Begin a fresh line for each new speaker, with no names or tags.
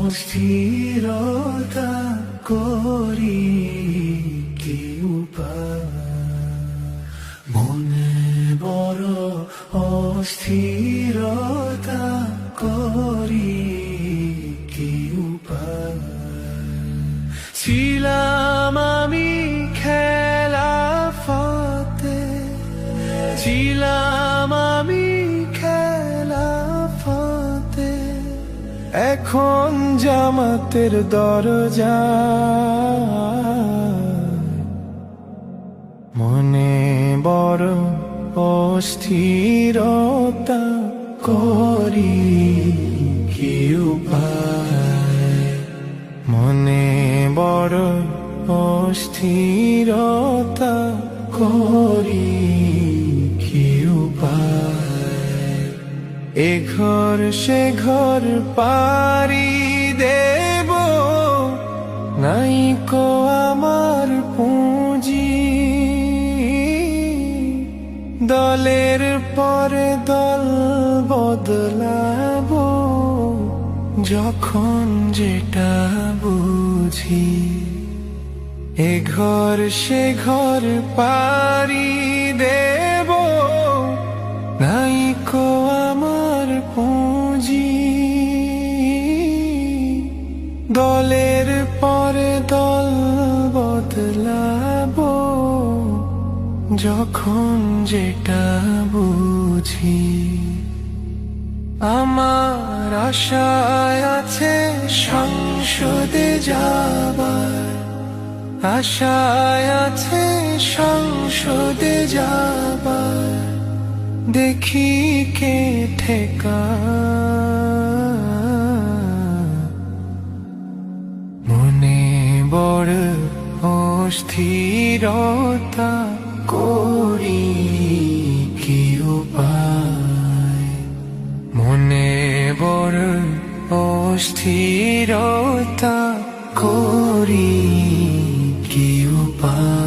অস্থিরতা করি কি উপায়, মনে বড় অস্থিরতা করি কি উপায়। ছিলাম আমি খেলাফতে, ছিলাম আমি খেলাফতে, এখন জামাতের দরজা। মনে বড় অস্থিরতা করি কি উপায়, মনে বড় অস্থিরতা করি কি উপায়। এ ঘর সে ঘর পারি দেব, নাই কো আমার পুঁজি, দলের পরে দল বদলাবো, যখন যেটা বুঝি। এ ঘর সে ঘর পারি দেব, নাই কো আমার পুঁজি, দলের পরে দল বদলাবো, যখন যেটা বুঝি। আমার আশায় আছে সংসদে যাবার, আশায় আছে সংসদে যাবার, দেখি কে ঠেকা। মনে বড় অস্থিরতা করি কি উপায়, মনে বড় অস্থিরতা করি কি উপায়।